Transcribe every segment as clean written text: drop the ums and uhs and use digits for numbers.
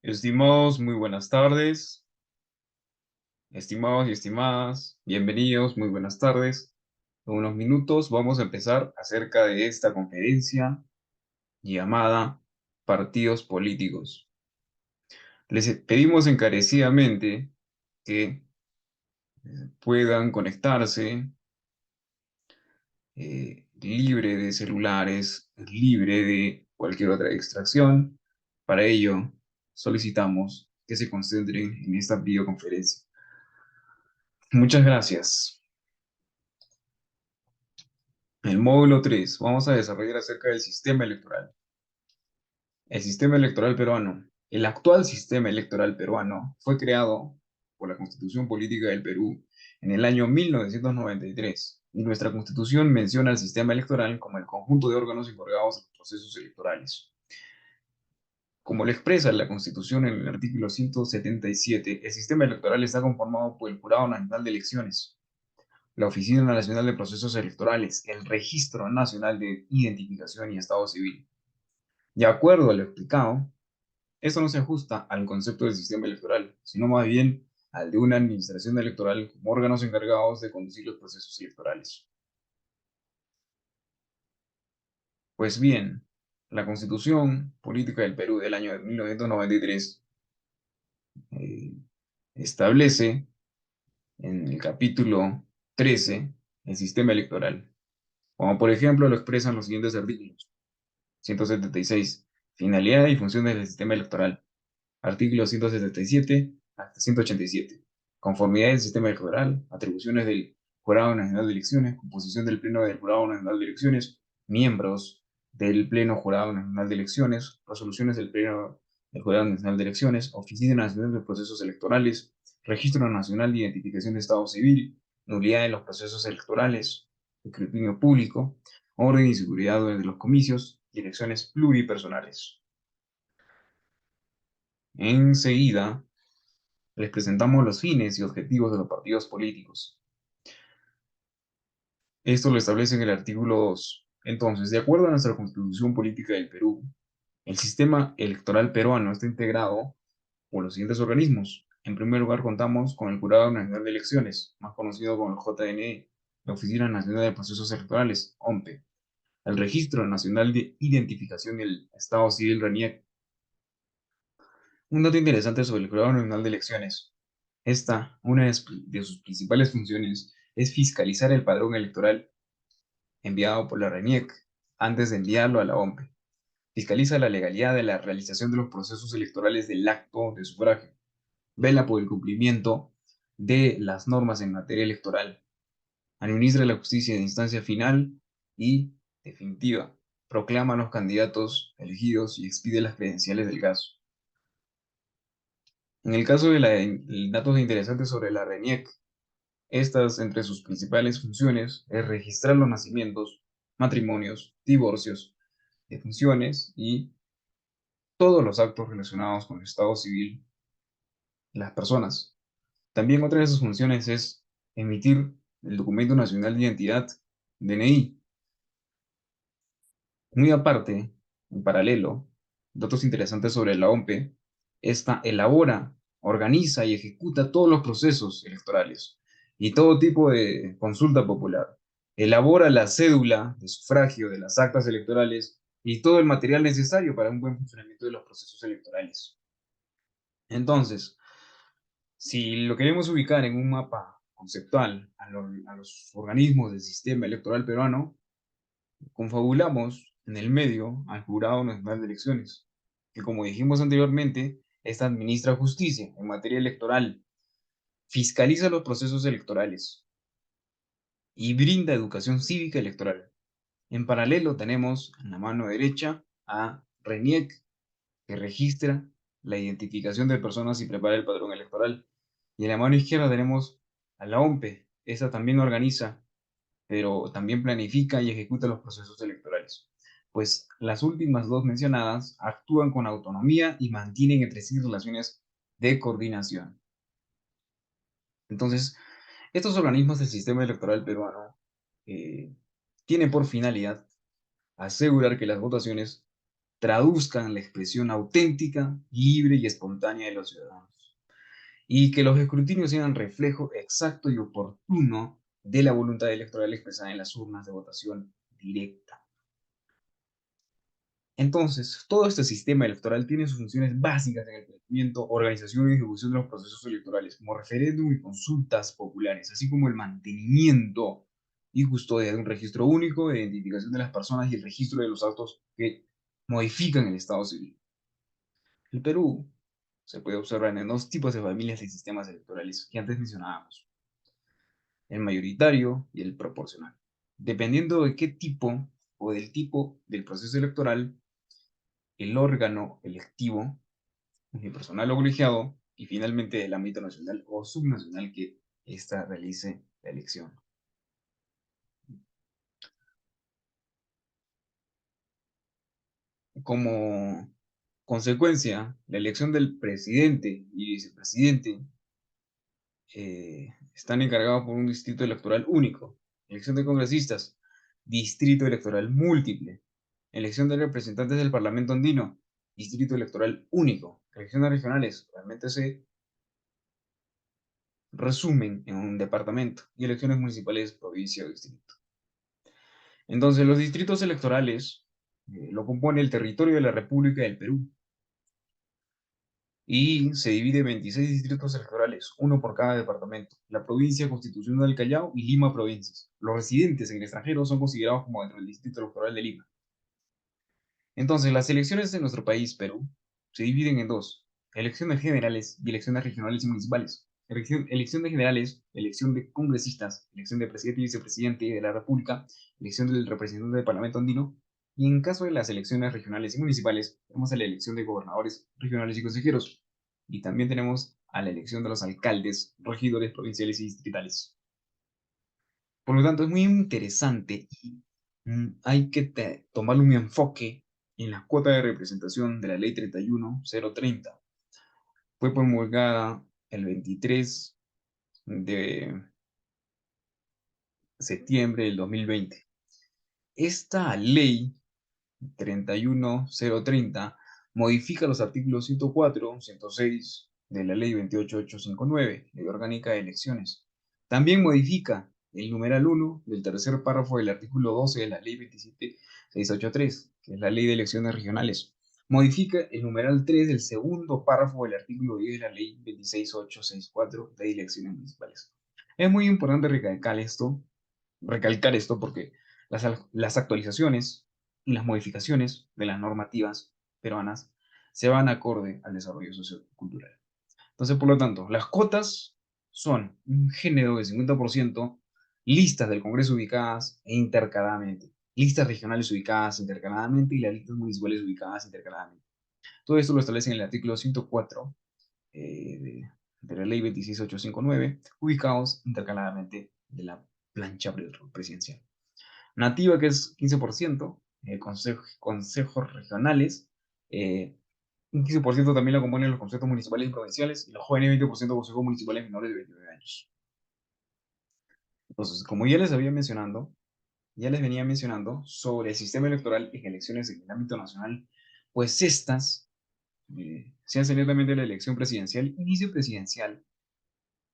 Estimados, muy buenas tardes. Estimados y estimadas, bienvenidos, muy buenas tardes. En unos minutos vamos a empezar acerca de esta conferencia llamada Partidos Políticos. Les pedimos encarecidamente que puedan conectarse libre de celulares, libre de cualquier otra distracción. Para ello, solicitamos que se concentren en esta videoconferencia. Muchas gracias. El módulo 3, vamos a desarrollar acerca del sistema electoral. El sistema electoral peruano. El actual sistema electoral peruano fue creado por la Constitución Política del Perú en el año 1993 y nuestra Constitución menciona el sistema electoral como el conjunto de órganos encargados de los procesos electorales. Como lo expresa la Constitución en el artículo 177, el sistema electoral está conformado por el Jurado Nacional de Elecciones, la Oficina Nacional de Procesos Electorales, el Registro Nacional de Identificación y Estado Civil. De acuerdo a lo explicado, esto no se ajusta al concepto del sistema electoral, sino más bien al de una administración electoral como órganos encargados de conducir los procesos electorales. Pues bien, la Constitución Política del Perú del año de 1993 eh, establece en el capítulo 13 el sistema electoral, como por ejemplo lo expresan los siguientes artículos. 176. Finalidad y funciones del sistema electoral. Artículos 177 hasta 187. Conformidad del sistema electoral, atribuciones del Jurado Nacional de Elecciones, composición del Pleno del Jurado Nacional de Elecciones, miembros del Pleno Jurado Nacional de Elecciones, resoluciones del Pleno del Jurado Nacional de Elecciones, Oficina Nacional de Procesos Electorales, Registro Nacional de Identificación de Estado Civil, nulidad de los procesos electorales, escrutinio público, orden y seguridad de los comicios y elecciones pluripersonales. Enseguida, les presentamos los fines y objetivos de los partidos políticos. Esto lo establece en el artículo 2. Entonces, de acuerdo a nuestra Constitución Política del Perú, el sistema electoral peruano está integrado por los siguientes organismos. En primer lugar, contamos con el Jurado Nacional de Elecciones, más conocido como el JNE, la Oficina Nacional de Procesos Electorales, OMPE, el Registro Nacional de Identificación del Estado Civil, RENIEC. Un dato interesante sobre el Jurado Nacional de Elecciones. Una de sus principales funciones es fiscalizar el padrón electoral enviado por la RENIEC antes de enviarlo a la OMPE. Fiscaliza la legalidad de la realización de los procesos electorales del acto de sufragio. Vela por el cumplimiento de las normas en materia electoral. Administra la justicia de instancia final y definitiva. Proclama a los candidatos elegidos y expide las credenciales del caso. En el caso de datos interesantes sobre la RENIEC, estas, entre sus principales funciones, es registrar los nacimientos, matrimonios, divorcios, defunciones y todos los actos relacionados con el estado civil de las personas. También otra de sus funciones es emitir el Documento Nacional de Identidad, DNI. Muy aparte, en paralelo, datos interesantes sobre la OMPE, esta elabora, organiza y ejecuta todos los procesos electorales y todo tipo de consulta popular. Elabora la cédula de sufragio de las actas electorales y todo el material necesario para un buen funcionamiento de los procesos electorales. Entonces, si lo queremos ubicar en un mapa conceptual a los organismos del sistema electoral peruano, confabulamos en el medio al Jurado Nacional de Elecciones, que como dijimos anteriormente, esta administra justicia en materia electoral, fiscaliza los procesos electorales y brinda educación cívica electoral. En paralelo tenemos en la mano derecha a RENIEC, que registra la identificación de personas y prepara el padrón electoral. Y en la mano izquierda tenemos a la OMPE. Esta también organiza, pero también planifica y ejecuta los procesos electorales. Pues las últimas dos mencionadas actúan con autonomía y mantienen entre sí relaciones de coordinación. Entonces, estos organismos del sistema electoral peruano tienen por finalidad asegurar que las votaciones traduzcan la expresión auténtica, libre y espontánea de los ciudadanos, y que los escrutinios sean reflejo exacto y oportuno de la voluntad electoral expresada en las urnas de votación directa. Entonces, todo este sistema electoral tiene sus funciones básicas en el planeamiento, organización y ejecución de los procesos electorales, como referéndum y consultas populares, así como el mantenimiento y custodia de un registro único de identificación de las personas y el registro de los actos que modifican el Estado civil. El Perú se puede observar en dos tipos de familias de sistemas electorales que antes mencionábamos, el mayoritario y el proporcional. Dependiendo de qué tipo o del tipo del proceso electoral, el órgano electivo unipersonal o colegiado, y finalmente el ámbito nacional o subnacional que ésta realice la elección. Como consecuencia, la elección del presidente y vicepresidente están encargados por un distrito electoral único. Elección de congresistas, distrito electoral múltiple. Elección de representantes del Parlamento andino, distrito electoral único. Elecciones regionales, realmente se resumen en un departamento. Y elecciones municipales, provincia o distrito. Entonces, los distritos electorales lo compone el territorio de la República del Perú y se divide en 26 distritos electorales, uno por cada departamento, la provincia constitucional del Callao y Lima provincias. Los residentes en el extranjero son considerados como dentro del distrito electoral de Lima. Entonces, las elecciones en nuestro país, Perú, se dividen en dos: elecciones generales y elecciones regionales y municipales. Elección de generales, elección de congresistas, elección de presidente y vicepresidente de la República, elección del representante del Parlamento andino, y en caso de las elecciones regionales y municipales, tenemos a la elección de gobernadores regionales y consejeros, y también tenemos a la elección de los alcaldes, regidores provinciales y distritales. Por lo tanto, es muy interesante y hay que tomarle un enfoque en la cuota de representación de la Ley 31030. Fue promulgada el 23 de septiembre del 2020. Esta ley 31030 modifica los artículos 104, 106 de la ley 28859, Ley Orgánica de Elecciones. También modifica el numeral 1 del tercer párrafo del artículo 12 de la ley 27683, que es la ley de elecciones regionales. Modifica el numeral 3 del segundo párrafo del artículo 10 de la ley 26864 de elecciones municipales. Es muy importante recalcar esto porque las actualizaciones y las modificaciones de las normativas peruanas se van acorde al desarrollo sociocultural. Entonces, por lo tanto, las cuotas son un género de 50%, listas del Congreso ubicadas e intercaladamente, listas regionales ubicadas intercaladamente y las listas municipales ubicadas intercaladamente. Todo esto lo establece en el artículo 104 de la ley 26859, ubicados intercaladamente de la plancha presidencial. Nativa, que es 15%, consejos regionales, un 15% también la componen los consejos municipales y provinciales, y los jóvenes 20% consejos municipales menores de 29 años. Entonces, como ya les venía mencionando sobre el sistema electoral en elecciones en el ámbito nacional, pues estas se hacen netamente la elección presidencial y vicepresidencial,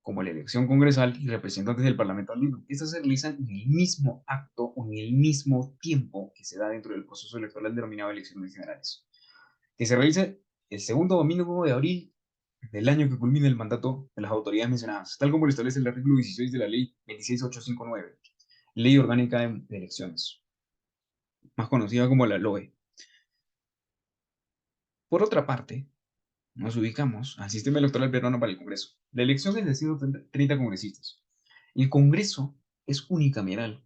como la elección congresal y representantes del Parlamento andino. Estas se realizan en el mismo acto o en el mismo tiempo que se da dentro del proceso electoral denominado elecciones generales, que se realiza el segundo domingo de abril del año que culmina el mandato de las autoridades mencionadas, tal como lo establece el artículo 16 de la ley 26859, Ley Orgánica de Elecciones, más conocida como la LOE. Por otra parte, nos ubicamos al sistema electoral peruano para el Congreso. La elección es de 130 congresistas. El Congreso es unicameral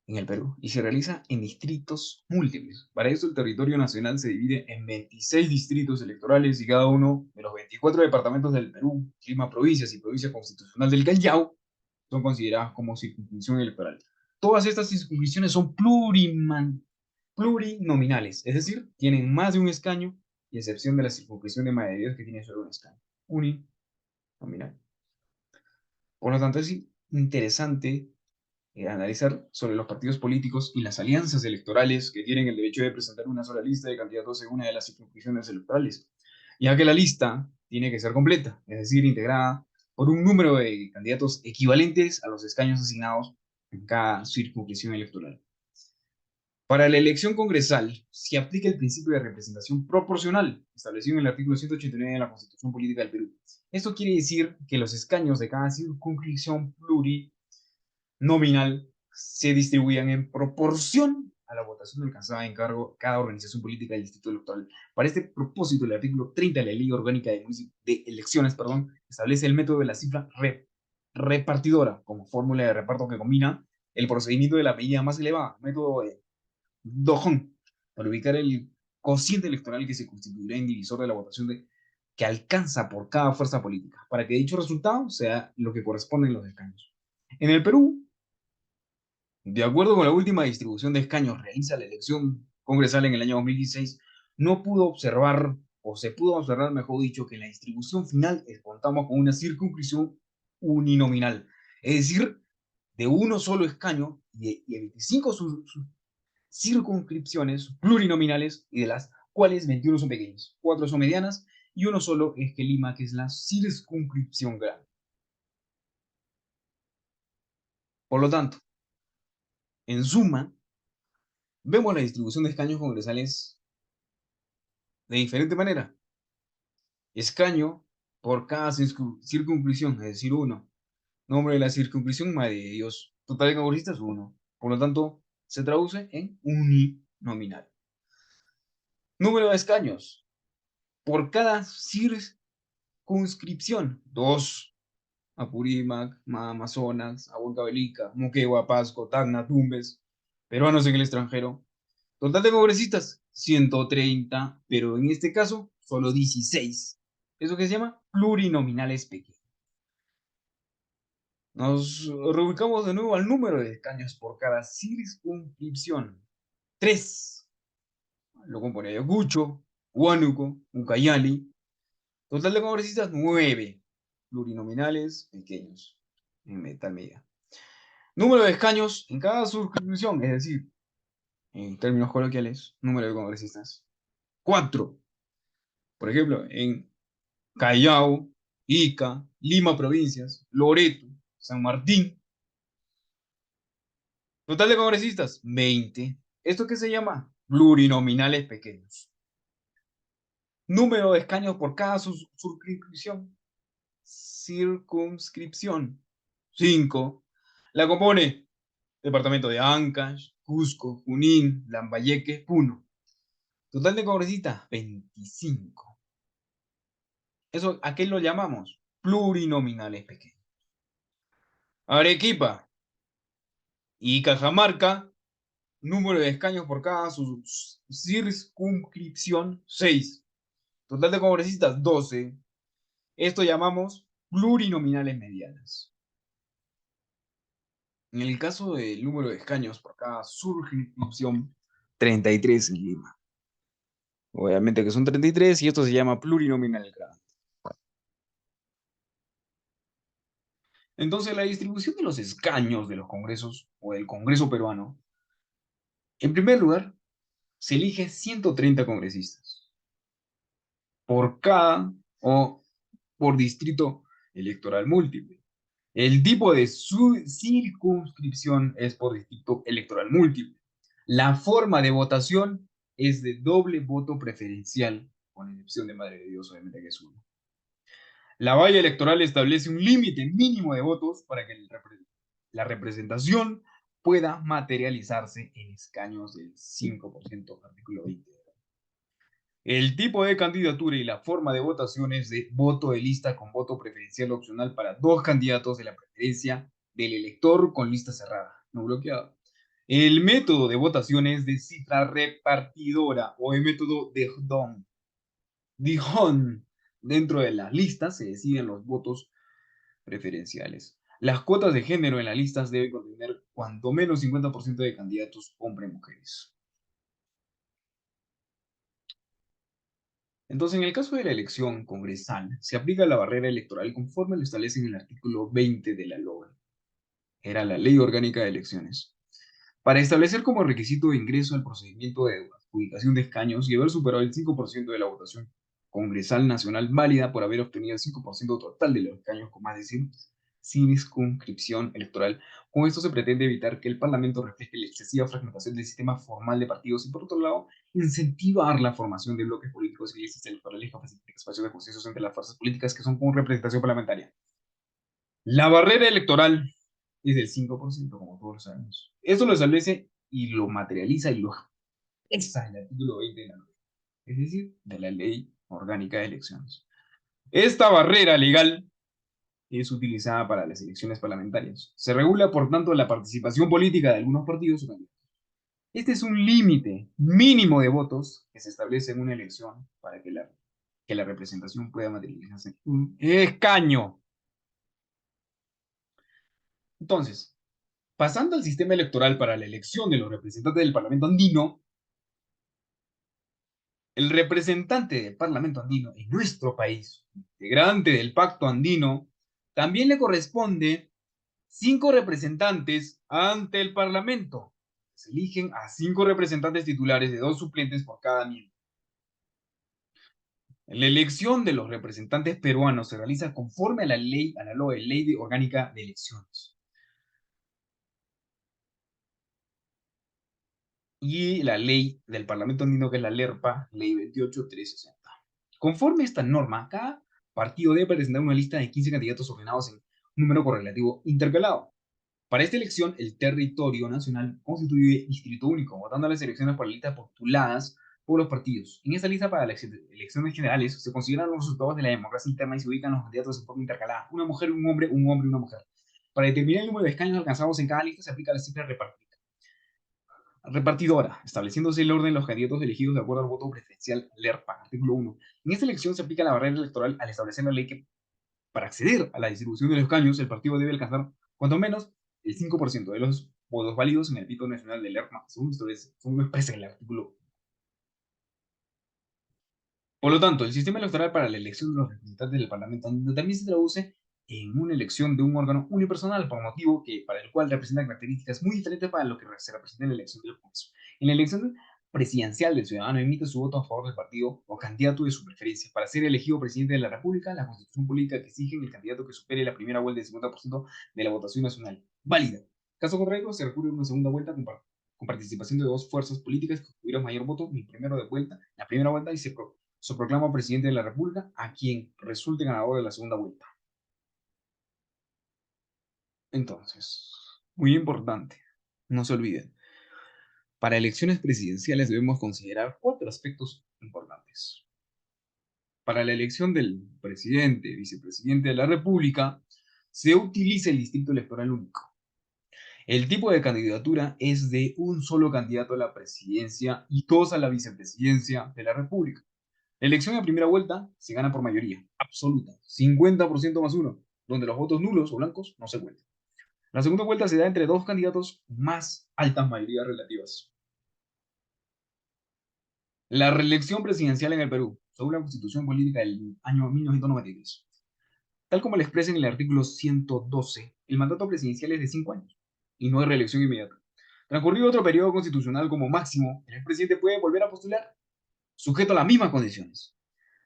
en el Perú y se realiza en distritos múltiples. Para eso el territorio nacional se divide en 26 distritos electorales y cada uno de los 24 departamentos del Perú, Lima provincias y provincia constitucional del Callao, son consideradas como circunscripción electoral. Todas estas circunscripciones son plurinominales, es decir, tienen más de un escaño, y excepción de la circunscripción de Madrid que tiene solo un escaño, uninominal. Por lo tanto, es interesante analizar sobre los partidos políticos y las alianzas electorales que tienen el derecho de presentar una sola lista de candidatos en una de las circunscripciones electorales, ya que la lista tiene que ser completa, es decir, integrada por un número de candidatos equivalentes a los escaños asignados en cada circunscripción electoral. Para la elección congresal se aplica el principio de representación proporcional, establecido en el artículo 189 de la Constitución Política del Perú. Esto quiere decir que los escaños de cada circunscripción plurinominal se distribuían en proporción a la votación alcanzada en cargo cada organización política del distrito electoral. Para este propósito, el artículo 30 de la Ley Orgánica de Elecciones establece el método de la cifra repartidora como fórmula de reparto que combina el procedimiento de la medida más elevada, método de Dojón, para ubicar el cociente electoral que se constituirá en divisor de la votación que alcanza por cada fuerza política, para que dicho resultado sea lo que corresponde en los escaños. En el Perú, de acuerdo con la última distribución de escaños realiza la elección congresal en el año 2016, no pudo observar, o se pudo observar, mejor dicho, que en la distribución final contamos con una circunscripción uninominal, es decir, de uno solo escaño y 25 circunscripciones plurinominales, y de las cuales 21 son pequeñas, 4 son medianas y uno solo es que Lima, que es la circunscripción grande. Por lo tanto, en suma, vemos la distribución de escaños congresales de diferente manera. Escaño por cada circunscripción, es decir, uno. Nombre de la circunscripción, Madre de Dios. Total de congresistas, uno. Por lo tanto, se traduce en uninominal. Número de escaños por cada circunscripción, dos. Apurímac, Amazonas, Huancavelica, Moquegua, Pasco, Tacna, Tumbes, peruanos en el extranjero. Total de congresistas, 130, pero en este caso, solo 16. Eso que se llama plurinominales pequeños. Nos reubicamos de nuevo al número de escaños por cada circunscripción. 3. Lo compone Ayacucho, Huánuco, Ucayali. Total de congresistas, 9. Plurinominales pequeños, en tal medida. Número de escaños en cada circunscripción, es decir, en términos coloquiales, número de congresistas. 4. Por ejemplo, en Callao, Ica, Lima provincias, Loreto, San Martín. Total de congresistas, 20. ¿Esto qué se llama? Plurinominales pequeños. Número de escaños por cada circunscripción. Circunscripción, 5. La compone departamento de Ancash, Cusco, Junín, Lambayeque, Puno. Total de congresistas, 25. ¿Eso a qué lo llamamos? Plurinominales pequeños. Arequipa y Cajamarca, número de escaños por cada circunscripción, 6. Total de congresistas, 12. Esto llamamos plurinominales medianas. En el caso del número de escaños por cada circunscripción, 33 en Lima. Obviamente que son 33 y esto se llama plurinominal grande. Entonces, la distribución de los escaños de los congresos o del Congreso peruano, en primer lugar, se elige 130 congresistas por cada o por distrito electoral múltiple. El tipo de su circunscripción es por distrito electoral múltiple. La forma de votación es de doble voto preferencial, con excepción de Madre de Dios, obviamente que es uno. La valla electoral establece un límite mínimo de votos para que la representación pueda materializarse en escaños del 5%, artículo 20. El tipo de candidatura y la forma de votación es de voto de lista con voto preferencial opcional para dos candidatos de la preferencia del elector con lista cerrada, no bloqueada. El método de votación es de cifra repartidora o el método de Dijon. Dentro de las listas se deciden los votos preferenciales. Las cuotas de género en las listas deben contener cuanto menos 50% de candidatos hombres-mujeres. Entonces, en el caso de la elección congresal, se aplica la barrera electoral conforme lo establece en el artículo 20 de la LOA. era la Ley Orgánica de Elecciones. Para establecer como requisito de ingreso al procedimiento de adjudicación de escaños y haber superado el 5% de la votación congresal nacional válida por haber obtenido el 5% total de los escaños con más de 100 circunscripción electoral. Con esto se pretende evitar que el Parlamento refleje la excesiva fragmentación del sistema formal de partidos y, por otro lado, incentivar la formación de bloques políticos y listas electorales que faciliten espacios de consenso entre las fuerzas políticas que son con representación parlamentaria. La barrera electoral es del 5%, como todos lo sabemos. Eso lo establece y lo materializa y lo expresa el artículo 20 de la ley, es decir, de la Ley Orgánica de Elecciones. Esta barrera legal es utilizada para las elecciones parlamentarias. Se regula, por tanto, la participación política de algunos partidos o candidatos. Este es un límite mínimo de votos que se establece en una elección para que la representación pueda materializarse en un escaño. Entonces, pasando al sistema electoral para la elección de los representantes del Parlamento andino, el representante del Parlamento andino en nuestro país, integrante del Pacto Andino, también le corresponde 5 representantes ante el Parlamento. Se eligen a 5 representantes titulares de 2 suplentes por cada miembro. La elección de los representantes peruanos se realiza conforme a la ley, a la ley orgánica de elecciones. Y la ley del Parlamento andino, que es la LERPA, ley 28360. Conforme a esta norma, cada partido debe presentar una lista de 15 candidatos ordenados en un número correlativo intercalado. Para esta elección, el territorio nacional constituye distrito único, votando a las elecciones por listas postuladas por los partidos. En esta lista para las elecciones generales se consideran los resultados de la democracia interna y se ubican los candidatos de forma intercalada: una mujer, un hombre y una mujer. Para determinar el número de escaños alcanzados en cada lista se aplica la cifra repartidora, estableciéndose el orden de los candidatos elegidos de acuerdo al voto preferencial LERPA, artículo 1. En esta elección se aplica la barrera electoral al establecer la ley que para acceder a la distribución de los escaños el partido debe alcanzar cuanto menos el 5% de los votos válidos en el pito nacional del ERMA, según expresa en el artículo. Por lo tanto, el sistema electoral para la elección de los representantes del Parlamento también se traduce en una elección de un órgano unipersonal, por motivo para el cual representa características muy diferentes para lo que se representa en la elección del Congreso. En la elección presidencial, del ciudadano emite su voto a favor del partido o candidato de su preferencia. Para ser elegido presidente de la República, la Constitución política que exige el candidato que supere la primera vuelta del 50% de la votación nacional válida. Caso contrario, se recurre a una segunda vuelta con participación de 2 fuerzas políticas que tuvieron mayor voto en la primera vuelta, y se proclama presidente de la República a quien resulte ganador de la segunda vuelta. Entonces, muy importante, no se olviden, para elecciones presidenciales debemos considerar 4 aspectos importantes. Para la elección del presidente, vicepresidente de la República, se utiliza el distrito electoral único. El tipo de candidatura es de un solo candidato a la presidencia y 2 a la vicepresidencia de la República. La elección de primera vuelta se gana por mayoría absoluta, 50% más 1, donde los votos nulos o blancos no se cuentan. La segunda vuelta se da entre 2 candidatos más altas mayorías relativas. La reelección presidencial en el Perú, según la Constitución Política del año 1993. Tal como lo expresa en el artículo 112, el mandato presidencial es de 5 años y no hay reelección inmediata. Transcurrido otro periodo constitucional como máximo, el presidente puede volver a postular, sujeto a las mismas condiciones.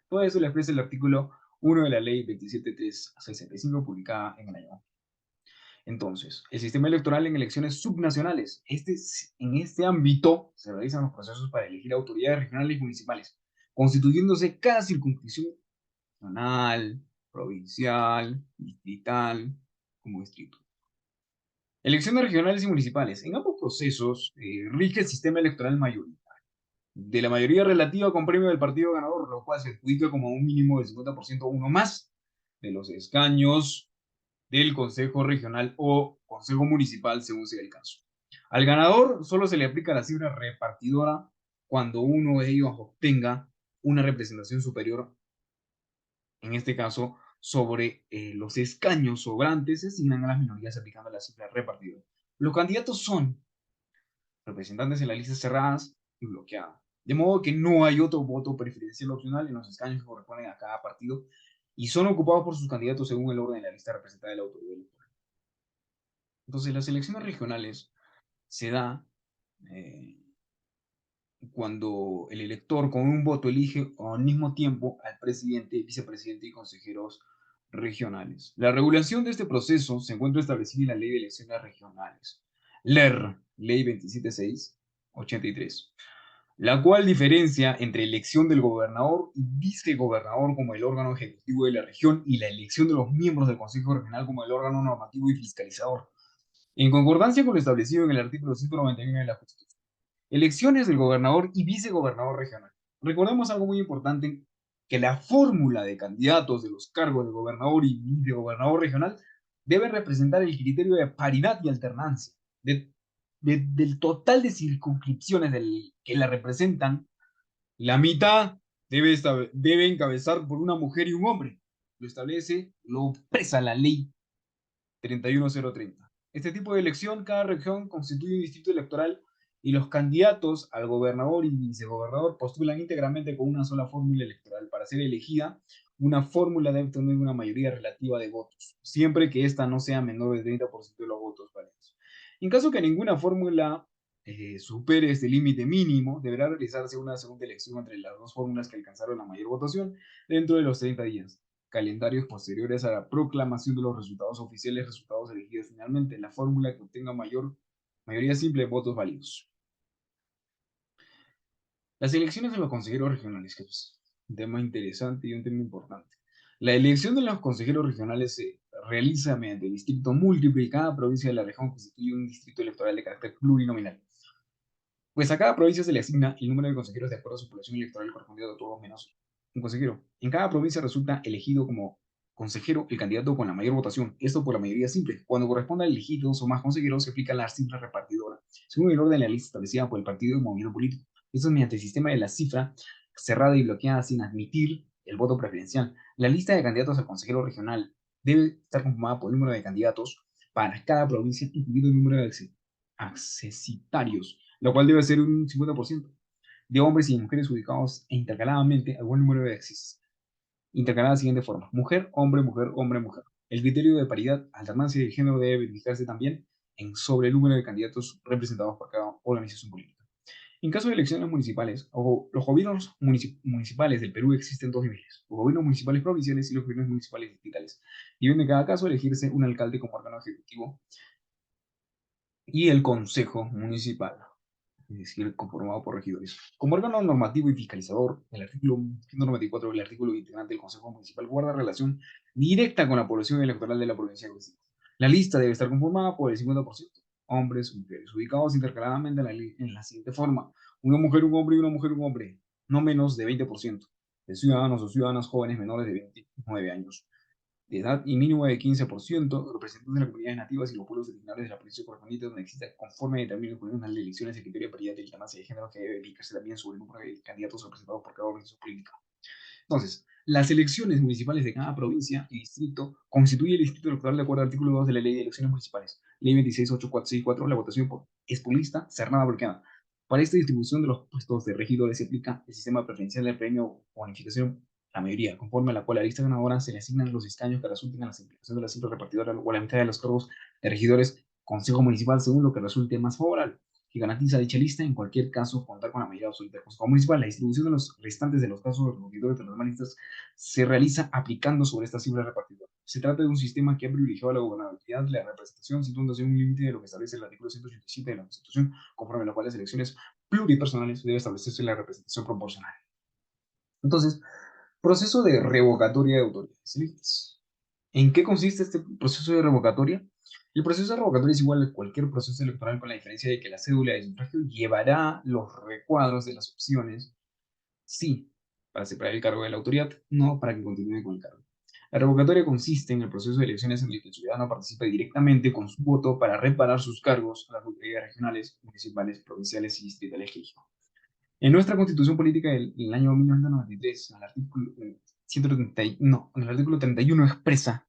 Todo eso lo expresa el artículo 1 de la ley 27365, publicada en el año. Entonces, el sistema electoral en elecciones subnacionales. En este ámbito se realizan los procesos para elegir autoridades regionales y municipales, constituyéndose cada circunscripción nacional, provincial, distrital, como distrito. Elecciones regionales y municipales. En ambos procesos rige el sistema electoral mayoritario, de la mayoría relativa con premio del partido ganador, lo cual se adjudica como un mínimo del 50% uno más de los escaños del Consejo Regional o Consejo Municipal, según sea el caso. Al ganador solo se le aplica la cifra repartidora cuando uno de ellos obtenga una representación superior, en este caso, sobre los escaños sobrantes, se asignan a las minorías aplicando la cifra repartidora. Los candidatos son representantes en las listas cerradas y bloqueadas, de modo que no hay otro voto preferencial opcional en los escaños que corresponden a cada partido y son ocupados por sus candidatos según el orden de la lista representada de la autoridad electoral. Entonces, las elecciones regionales se da eh, cuando el elector con un voto elige al mismo tiempo al presidente, vicepresidente y consejeros regionales. La regulación de este proceso se encuentra establecida en la Ley de Elecciones Regionales, LER, Ley 27683, la cual diferencia entre elección del gobernador y vicegobernador como el órgano ejecutivo de la región y la elección de los miembros del Consejo Regional como el órgano normativo y fiscalizador, en concordancia con lo establecido en el artículo 191 de la Constitución. Elecciones del gobernador y vicegobernador regional. Recordemos algo muy importante, que la fórmula de candidatos de los cargos de gobernador y vicegobernador regional debe representar el criterio de paridad y alternancia. Del total de circunscripciones que la representan, la mitad debe encabezar por una mujer y un hombre. Lo establece, lo expresa la ley 31030. Este tipo de elección, cada región constituye un distrito electoral y los candidatos al gobernador y vicegobernador postulan íntegramente con una sola fórmula electoral. Para ser elegida, una fórmula debe tener una mayoría relativa de votos, siempre que ésta no sea menor del 30% de los votos válidos. En caso que ninguna fórmula supere este límite mínimo, deberá realizarse una segunda elección entre las dos fórmulas que alcanzaron la mayor votación dentro de los 30 días. Calendarios posteriores a la proclamación de los resultados oficiales, resultados elegidos finalmente, la fórmula que obtenga mayoría simple de votos válidos. Las elecciones de los consejeros regionales, que es un tema interesante y un tema importante. La elección de los consejeros regionales se realiza mediante el distrito múltiple y cada provincia de la región constituye un distrito electoral de carácter plurinominal. Pues a cada provincia se le asigna el número de consejeros de acuerdo a su población electoral correspondiente a todos menos un consejero. En cada provincia resulta elegido como consejero el candidato con la mayor votación, esto por la mayoría simple. Cuando corresponda a elegir dos o más consejeros, se aplica la cifra repartidora, según el orden de la lista establecida por el partido y movimiento político. Esto es mediante el sistema de la cifra cerrada y bloqueada sin admitir el voto preferencial. La lista de candidatos al consejero regional debe estar conformada por el número de candidatos para cada provincia, incluido el número de accesitarios, lo cual debe ser un 50% de hombres y mujeres ubicados intercaladamente a buen número de axis, intercaladas de la siguiente forma: mujer, hombre, mujer, hombre, mujer. El criterio de paridad, alternancia de género debe verificarse también sobre el número de candidatos representados por cada organización política. En caso de elecciones municipales, los gobiernos municipales del Perú existen dos niveles: los gobiernos municipales provinciales y los gobiernos municipales distritales. Y en cada caso elegirse un alcalde como órgano ejecutivo y el consejo municipal, es decir, conformado por regidores. Como órgano normativo y fiscalizador, el artículo 194 del artículo integrante del Consejo Municipal guarda relación directa con la población electoral de la provincia de Cusco. La lista debe estar conformada por el 50%, hombres, mujeres, ubicados intercaladamente en la siguiente forma: una mujer, un hombre y una mujer, un hombre, no menos de 20%, de ciudadanos o ciudadanas jóvenes menores de 29 años de edad y mínimo de 15%, representantes de las comunidades nativas y los pueblos originarios de la provincia correspondiente donde exista, conforme determinados con las elecciones, el criterio de paridad y alternancia de género que debe verificarse también sobre el número de candidatos representados por cada organización política. Entonces, las elecciones municipales de cada provincia y distrito constituye el distrito electoral de acuerdo al artículo 2 de la Ley de Elecciones Municipales, Ley 26864. La votación es por lista cerrada bloqueada. Para esta distribución de los puestos de regidores se aplica el sistema preferencial del premio o bonificación, la mayoría, conforme a la cual a la lista ganadora se le asignan los escaños que resulten en la simplificación de la simple repartidora o la mitad de los cargos de regidores consejo municipal según lo que resulte más favorable, que garantiza dicha lista en cualquier caso contar con la mayoría absoluta del Consejo Municipal. La distribución de los restantes de los casos de los regidores de las demás listas se realiza aplicando sobre esta simple repartidora. Se trata de un sistema que ha privilegiado la gobernabilidad, la representación, situándose en un límite de lo que establece el artículo 187 de la Constitución, conforme a la cual las elecciones pluripersonales debe establecerse la representación proporcional. Entonces, proceso de revocatoria de autoridades electas. ¿En qué consiste este proceso de revocatoria? El proceso de revocatoria es igual a cualquier proceso electoral, con la diferencia de que la cédula de sufragio llevará los recuadros de las opciones, sí, para separar el cargo de la autoridad, no para que continúe con el cargo. La revocatoria consiste en el proceso de elecciones en el que el ciudadano participa directamente con su voto para reparar sus cargos a las autoridades regionales, municipales, provinciales y distritales que eligió. En nuestra Constitución Política del año 1993, el artículo 130, no, en el artículo 31 expresa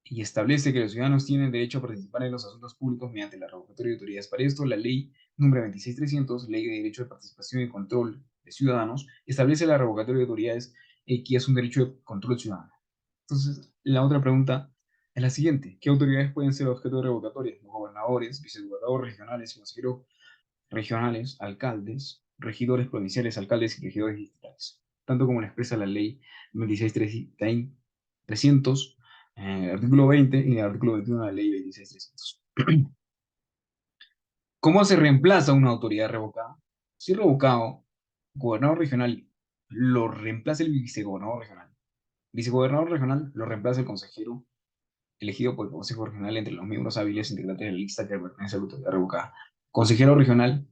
y establece que los ciudadanos tienen derecho a participar en los asuntos públicos mediante la revocatoria de autoridades. Para esto, la ley número 26300, Ley de Derecho de Participación y Control de Ciudadanos, establece la revocatoria de autoridades, que es un derecho de control ciudadano. Entonces, la otra pregunta es la siguiente. ¿Qué autoridades pueden ser objeto de revocatoria? Los gobernadores, vicegobernadores regionales, consejeros regionales, alcaldes, regidores provinciales, alcaldes y regidores distritales, tanto como lo expresa la ley 26.300, artículo 20 y el artículo 21 de la ley 26.300. ¿Cómo se reemplaza una autoridad revocada? Si revocado, gobernador regional lo reemplaza el vicegobernador regional. Vicegobernador regional lo reemplaza el consejero elegido por el Consejo Regional entre los miembros hábiles integrantes de la lista que pertenece a la autoridad revocada. Consejero regional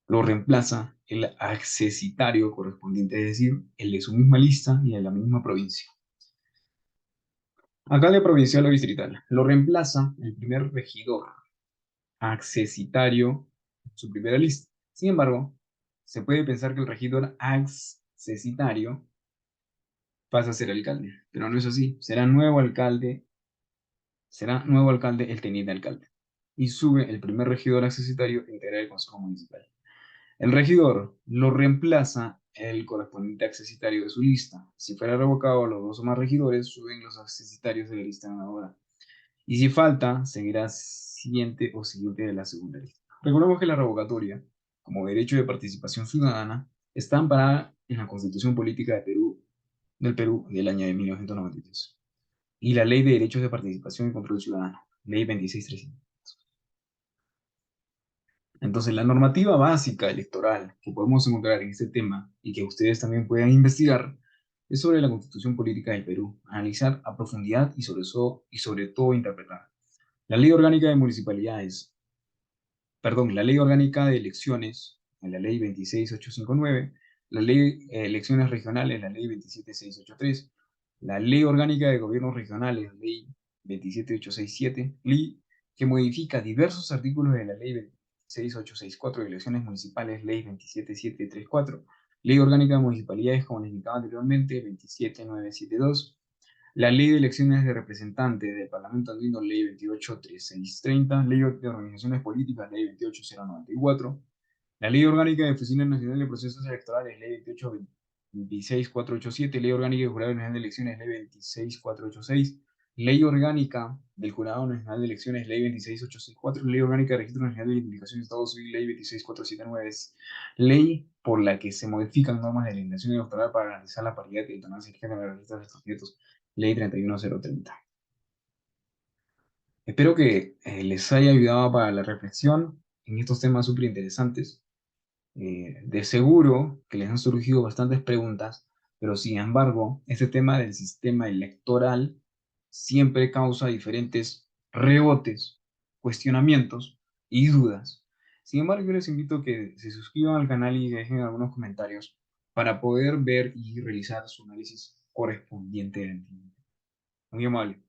lo reemplaza el accesitario correspondiente, es decir, el de su misma lista y de la misma provincia. Alcalde provincial o distrital. Lo reemplaza el primer regidor accesitario en su primera lista. Sin embargo, se puede pensar que el regidor accesitario pasa a ser alcalde, pero no es así. Será nuevo alcalde el teniente alcalde. Y sube el primer regidor accesitario a integrar el consejo municipal. El regidor lo reemplaza el correspondiente accesitario de su lista. Si fuera revocado, los dos o más regidores suben los accesitarios de la lista ganadora. Y si falta, seguirá siguiente o siguiente de la segunda lista. Recordemos que la revocatoria, como derecho de participación ciudadana, está amparada en la Constitución Política del Perú del año de 1993 y la Ley de Derechos de Participación y Control Ciudadano, Ley 26.300. Entonces, la normativa básica electoral que podemos encontrar en este tema y que ustedes también puedan investigar es sobre la Constitución Política del Perú, analizar a profundidad y sobre todo interpretar. La Ley Orgánica de Municipalidades, perdón, la Ley Orgánica de Elecciones, en la Ley 26.859, la Ley Elecciones Regionales, la Ley 27.683, la Ley Orgánica de Gobiernos Regionales, la Ley 27.867, ley que modifica diversos artículos de la Ley 26.864 de Elecciones Municipales, Ley 27.734, Ley Orgánica de Municipalidades, como les indicaba anteriormente, 27.972, la Ley de Elecciones de Representantes del Parlamento Andino, Ley 28.3630, Ley de Organizaciones Políticas, Ley 28.094, la Ley Orgánica de Oficina Nacional de Procesos Electorales, Ley 28.26487, Ley Orgánica del Jurado Nacional de Elecciones, Ley 26.486, Ley Orgánica del Jurado Nacional de Elecciones, Ley 26.864, Ley Orgánica de Registro Nacional de Identificación de Estado Civil, Ley 26.479, ley por la que se modifican normas de legislación electoral para garantizar la paridad y alternancia de género en las listas de sujetos, Ley 31030. Espero que les haya ayudado para la reflexión en estos temas súper interesantes. De seguro que les han surgido bastantes preguntas, pero sin embargo, este tema del sistema electoral siempre causa diferentes rebotes, cuestionamientos y dudas. Sin embargo, yo les invito a que se suscriban al canal y dejen algunos comentarios para poder ver y realizar su análisis correspondiente del tema. Muy amable.